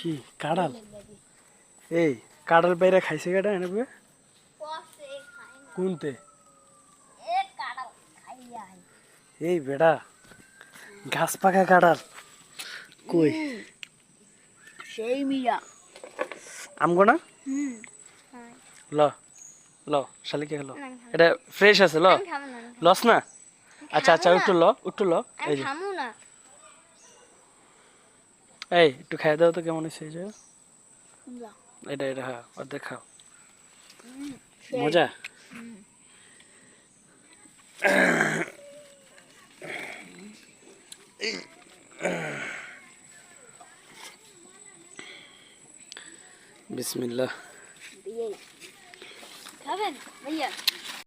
কি কাঁড়াল? এই কাঁড়াল বাইরে খাইছে কেটা এনেবে কোনতে? এই বেড়া ঘাস পাকা কাঁড়াল কই সেই মিয়া আমগো না ল ল শালিকে হলো এটা ফ্রেশ আছে ল লস না আচ্ছা আচ্ছা একটু ল এই যে এই একটু খাইয়ে দাও তো কেমন হয়েছে এই যে এটা এটা হ্যাঁ অর্ধেক খাও মজা বিসমিল্লাহ খাবেন ভাইয়া